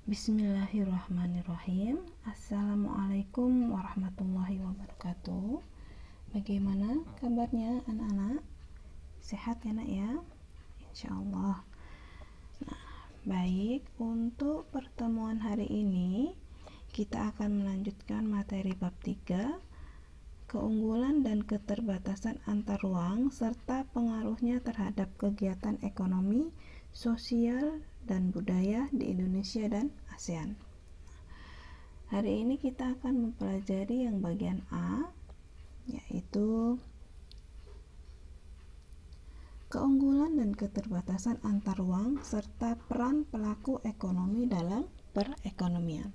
Bismillahirrahmanirrahim. Assalamualaikum warahmatullahi wabarakatuh. Bagaimana kabarnya anak-anak? Sehat ya nak ya? Insya Allah. Nah, baik, untuk pertemuan hari ini kita akan melanjutkan materi bab 3, keunggulan dan keterbatasan antar ruang serta pengaruhnya terhadap kegiatan ekonomi, sosial, dan budaya di Indonesia dan ASEAN. Hari ini kita akan mempelajari yang bagian A, yaitu keunggulan dan keterbatasan antar ruang serta peran pelaku ekonomi dalam perekonomian.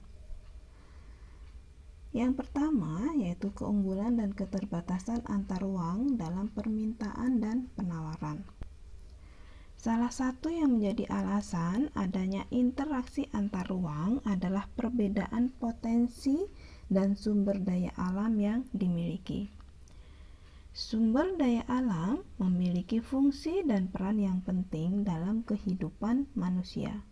Yang pertama yaitu keunggulan dan keterbatasan antar ruang dalam permintaan dan penawaran. Salah satu yang menjadi alasan adanya interaksi antar ruang adalah perbedaan potensi dan sumber daya alam yang dimiliki. Sumber daya alam memiliki fungsi dan peran yang penting dalam kehidupan manusia.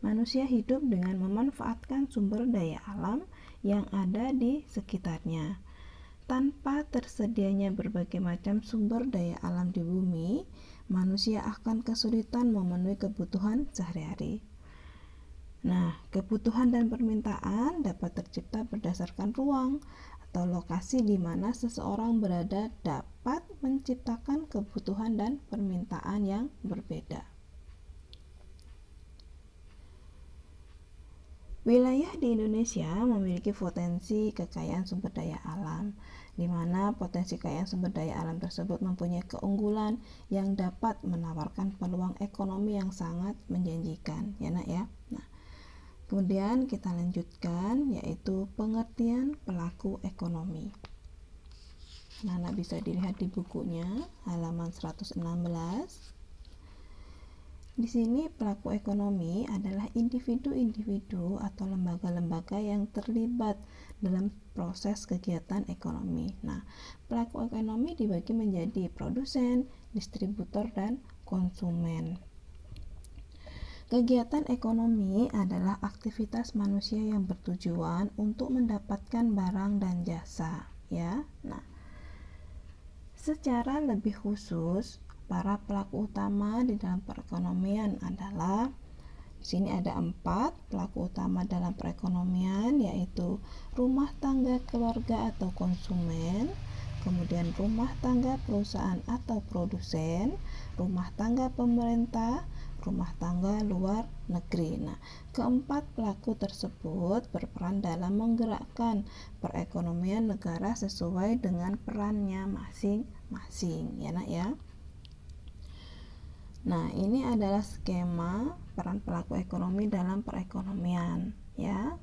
Manusia hidup dengan memanfaatkan sumber daya alam yang ada di sekitarnya. Tanpa tersedianya berbagai macam sumber daya alam di bumi, manusia akan kesulitan memenuhi kebutuhan sehari-hari. Nah, kebutuhan dan permintaan dapat tercipta berdasarkan ruang atau lokasi di mana seseorang berada dapat menciptakan kebutuhan dan permintaan yang berbeda. Wilayah di Indonesia memiliki potensi kekayaan sumber daya alam, di mana potensi kekayaan sumber daya alam tersebut mempunyai keunggulan yang dapat menawarkan peluang ekonomi yang sangat menjanjikan, ya nak ya. Nah, kemudian kita lanjutkan yaitu pengertian pelaku ekonomi. Nah, bisa dilihat di bukunya halaman 116. Di sini pelaku ekonomi adalah individu-individu atau lembaga-lembaga yang terlibat dalam proses kegiatan ekonomi. Nah, pelaku ekonomi dibagi menjadi produsen, distributor, dan konsumen. Kegiatan ekonomi adalah aktivitas manusia yang bertujuan untuk mendapatkan barang dan jasa, ya. Nah, secara lebih khusus, para pelaku utama di dalam perekonomian adalah, di sini ada 4 pelaku utama dalam perekonomian, yaitu rumah tangga keluarga atau konsumen, kemudian rumah tangga perusahaan atau produsen, rumah tangga pemerintah, rumah tangga luar negeri. Nah, keempat pelaku tersebut berperan dalam menggerakkan perekonomian negara sesuai dengan perannya masing-masing, ya nak ya. Nah, ini adalah skema peran pelaku ekonomi dalam perekonomian, ya.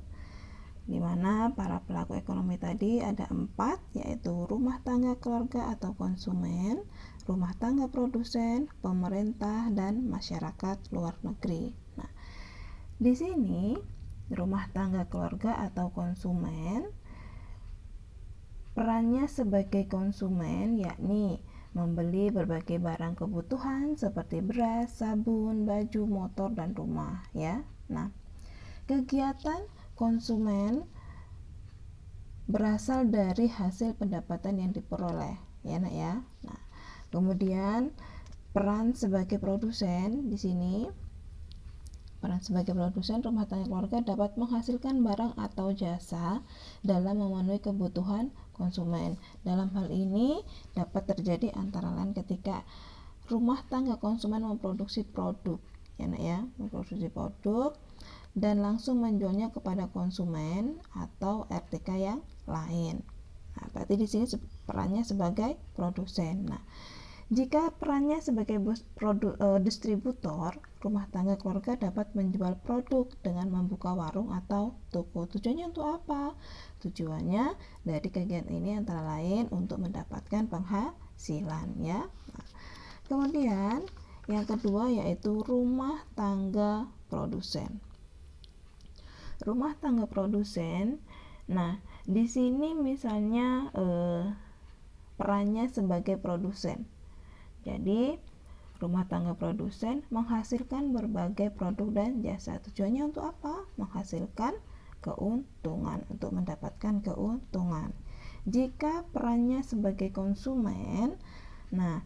Di mana para pelaku ekonomi tadi ada 4, yaitu rumah tangga keluarga atau konsumen, rumah tangga produsen, pemerintah, dan masyarakat luar negeri. Nah, di sini rumah tangga keluarga atau konsumen perannya sebagai konsumen yakni membeli berbagai barang kebutuhan seperti beras, sabun, baju, motor, dan rumah, ya. Nah, kegiatan konsumen berasal dari hasil pendapatan yang diperoleh, ya nak ya. Nah, kemudian peran sebagai produsen di sini, peran sebagai produsen rumah tangga keluarga dapat menghasilkan barang atau jasa dalam memenuhi kebutuhan konsumen. Dalam hal ini dapat terjadi antara lain ketika rumah tangga konsumen memproduksi produk, ya nak ya, memproduksi produk dan langsung menjualnya kepada konsumen atau RTK yang lain. Nah, berarti di sini perannya sebagai produsen. Nah, jika perannya sebagai distributor, rumah tangga keluarga dapat menjual produk dengan membuka warung atau toko. Tujuannya untuk apa? Tujuannya dari kegiatan ini antara lain untuk mendapatkan penghasilan, ya. Nah, kemudian yang kedua yaitu rumah tangga produsen. Rumah tangga produsen, nah di sini misalnya perannya sebagai produsen. Jadi rumah tangga produsen menghasilkan berbagai produk dan jasa. Tujuannya untuk apa? Menghasilkan keuntungan, untuk mendapatkan keuntungan. Jika perannya sebagai konsumen, nah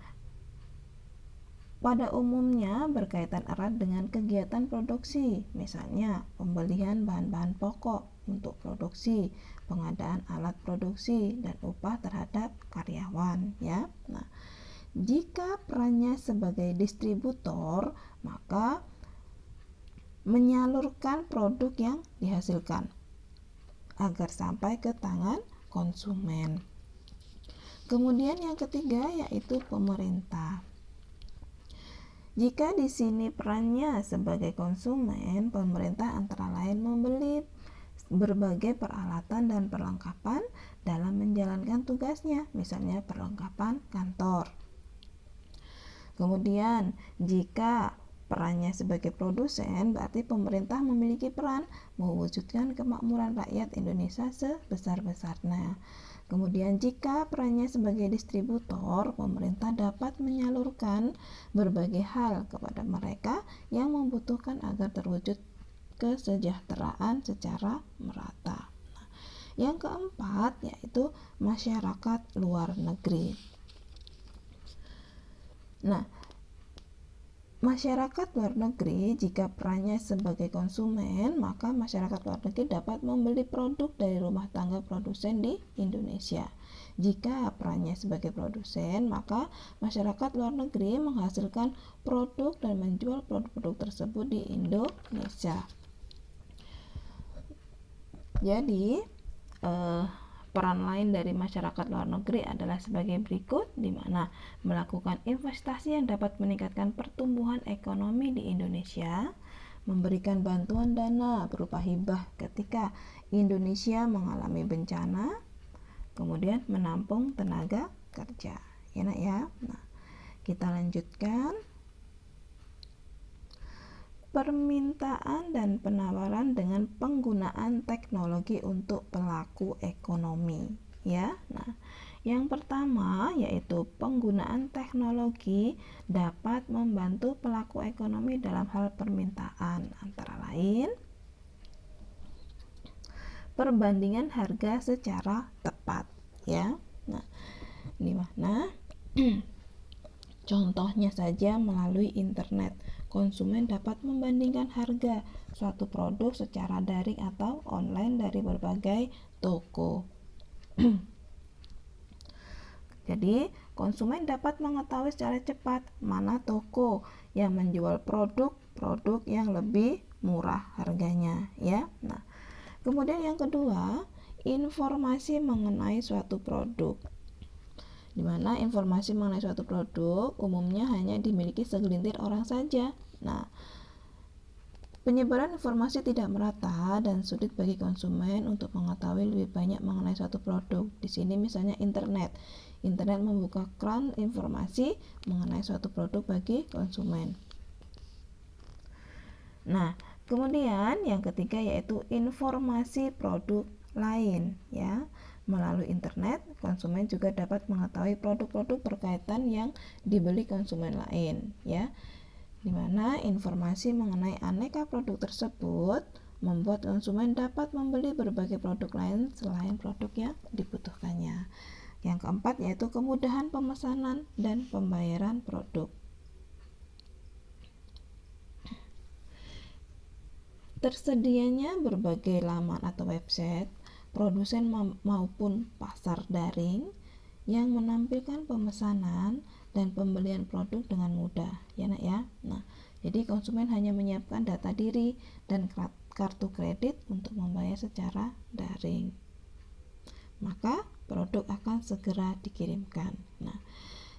pada umumnya berkaitan erat dengan kegiatan produksi, misalnya pembelian bahan-bahan pokok untuk produksi, pengadaan alat produksi, dan upah terhadap karyawan, ya. Nah, jika perannya sebagai distributor, maka menyalurkan produk yang dihasilkan agar sampai ke tangan konsumen. Kemudian yang ketiga yaitu pemerintah. Jika di sini perannya sebagai konsumen, pemerintah antara lain membeli berbagai peralatan dan perlengkapan dalam menjalankan tugasnya, misalnya perlengkapan kantor. Kemudian, jika perannya sebagai produsen, berarti pemerintah memiliki peran mewujudkan kemakmuran rakyat Indonesia sebesar-besarnya. Kemudian, jika perannya sebagai distributor, pemerintah dapat menyalurkan berbagai hal kepada mereka yang membutuhkan agar terwujud kesejahteraan secara merata. Nah, yang keempat yaitu masyarakat luar negeri. Nah, masyarakat luar negeri jika perannya sebagai konsumen, maka masyarakat luar negeri dapat membeli produk dari rumah tangga produsen di Indonesia. Jika perannya sebagai produsen, maka masyarakat luar negeri menghasilkan produk dan menjual produk-produk tersebut di Indonesia. Jadi, peran lain dari masyarakat luar negeri adalah sebagai berikut, di mana melakukan investasi yang dapat meningkatkan pertumbuhan ekonomi di Indonesia, memberikan bantuan dana berupa hibah ketika Indonesia mengalami bencana, kemudian menampung tenaga kerja. Ya, Nak ya. Nah, kita lanjutkan. Permintaan dan penawaran dengan penggunaan teknologi untuk pelaku ekonomi, ya. Nah, yang pertama yaitu penggunaan teknologi dapat membantu pelaku ekonomi dalam hal permintaan, antara lain perbandingan harga secara tepat, ya. Nah, di mana contohnya saja melalui internet, konsumen dapat membandingkan harga suatu produk secara daring atau online dari berbagai toko. Jadi, konsumen dapat mengetahui secara cepat mana toko yang menjual produk yang lebih murah harganya, ya. Nah, kemudian yang kedua, informasi mengenai suatu produk, di mana informasi mengenai suatu produk umumnya hanya dimiliki segelintir orang saja. Nah, penyebaran informasi tidak merata dan sulit bagi konsumen untuk mengetahui lebih banyak mengenai suatu produk. Di sini misalnya internet membuka keran informasi mengenai suatu produk bagi konsumen. Nah, kemudian yang ketiga yaitu informasi produk lain, ya. Melalui internet, konsumen juga dapat mengetahui produk-produk berkaitan yang dibeli konsumen lain, ya. Di mana informasi mengenai aneka produk tersebut membuat konsumen dapat membeli berbagai produk lain selain produk yang dibutuhkannya. Yang keempat yaitu kemudahan pemesanan dan pembayaran produk. Tersedianya berbagai laman atau website produsen maupun pasar daring yang menampilkan pemesanan dan pembelian produk dengan mudah, ya Nak ya. Nah, jadi konsumen hanya menyiapkan data diri dan kartu kredit untuk membayar secara daring, maka produk akan segera dikirimkan. Nah,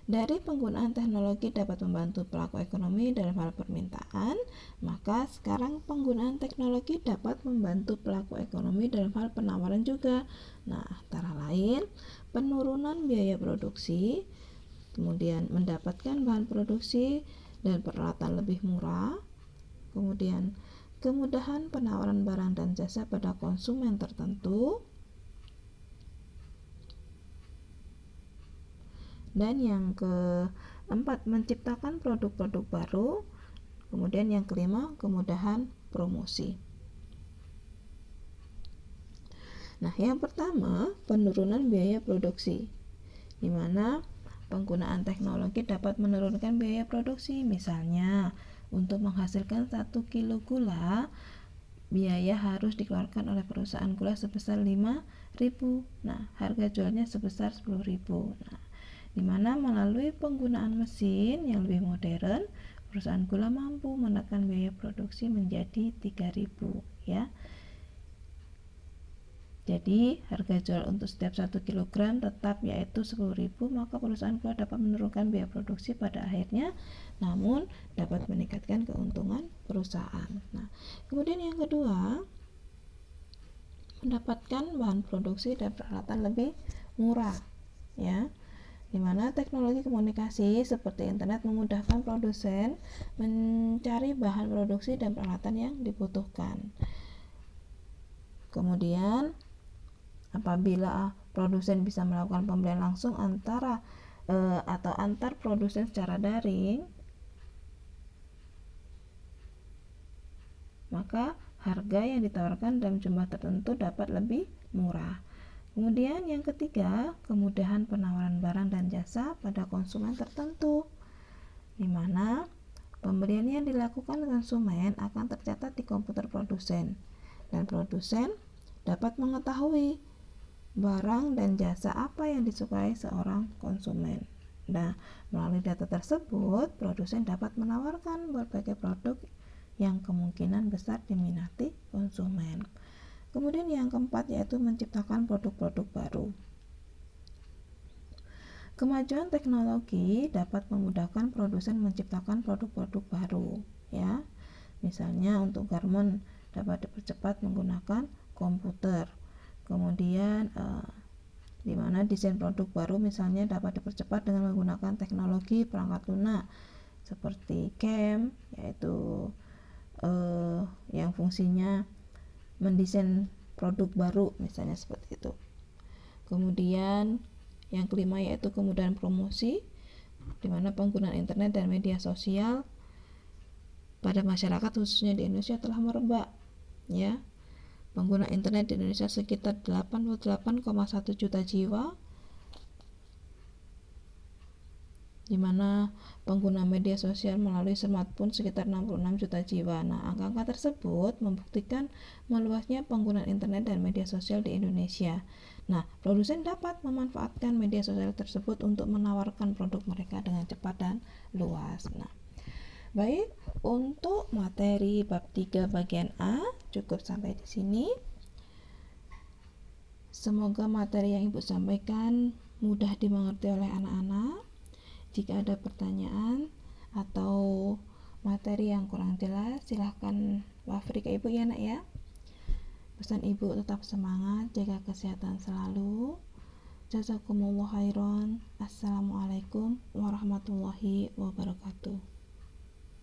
dari penggunaan teknologi dapat membantu pelaku ekonomi dalam hal permintaan, maka sekarang penggunaan teknologi dapat membantu pelaku ekonomi dalam hal penawaran juga. Nah, antara lain penurunan biaya produksi, kemudian mendapatkan bahan produksi dan peralatan lebih murah, kemudian kemudahan penawaran barang dan jasa pada konsumen tertentu, dan yang 4. Menciptakan produk-produk baru. Kemudian yang kelima, kemudahan promosi. Nah, yang pertama, penurunan biaya produksi, di mana penggunaan teknologi dapat menurunkan biaya produksi. Misalnya, untuk menghasilkan 1 kilo gula, biaya harus dikeluarkan oleh perusahaan gula sebesar 5.000. Nah, harga jualnya sebesar 10.000. Nah, di mana melalui penggunaan mesin yang lebih modern, perusahaan gula mampu menekan biaya produksi menjadi 3.000, ya. Jadi, harga jual untuk setiap 1 kg tetap yaitu 10.000, maka perusahaan gula dapat menurunkan biaya produksi pada akhirnya, namun dapat meningkatkan keuntungan perusahaan. Nah, kemudian yang kedua, mendapatkan bahan produksi dan peralatan lebih murah, ya. Di mana teknologi komunikasi seperti internet memudahkan produsen mencari bahan produksi dan peralatan yang dibutuhkan. Kemudian, apabila produsen bisa melakukan pembelian langsung antar produsen secara daring, maka harga yang ditawarkan dalam jumlah tertentu dapat lebih murah. Kemudian yang ketiga, kemudahan penawaran barang dan jasa pada konsumen tertentu, di mana pembelian yang dilakukan konsumen akan tercatat di komputer produsen, dan produsen dapat mengetahui barang dan jasa apa yang disukai seorang konsumen. Nah, melalui data tersebut, produsen dapat menawarkan berbagai produk yang kemungkinan besar diminati konsumen. Kemudian yang keempat yaitu menciptakan produk-produk baru. Kemajuan teknologi dapat memudahkan produsen menciptakan produk-produk baru, ya. Misalnya untuk garment dapat dipercepat menggunakan komputer. Kemudian di mana desain produk baru misalnya dapat dipercepat dengan menggunakan teknologi perangkat lunak seperti CAM, yaitu yang fungsinya mendesain produk baru misalnya seperti itu. Kemudian yang kelima yaitu kemudahan promosi, di mana penggunaan internet dan media sosial pada masyarakat khususnya di Indonesia telah merebak, ya. Pengguna internet di Indonesia sekitar 88,1 juta jiwa, di mana pengguna media sosial melalui smartphone sekitar 66 juta jiwa. Nah, angka-angka tersebut membuktikan meluasnya penggunaan internet dan media sosial di Indonesia. Nah, produsen dapat memanfaatkan media sosial tersebut untuk menawarkan produk mereka dengan cepat dan luas. Nah, baik, untuk materi bab 3 bagian A cukup sampai di sini. Semoga materi yang Ibu sampaikan mudah dimengerti oleh anak-anak. Jika ada pertanyaan atau materi yang kurang jelas, silahkan wafri ke Ibu ya, Nak ya. Pesan Ibu tetap semangat, jaga kesehatan selalu. Jazakumullah khairan. Assalamualaikum warahmatullahi wabarakatuh.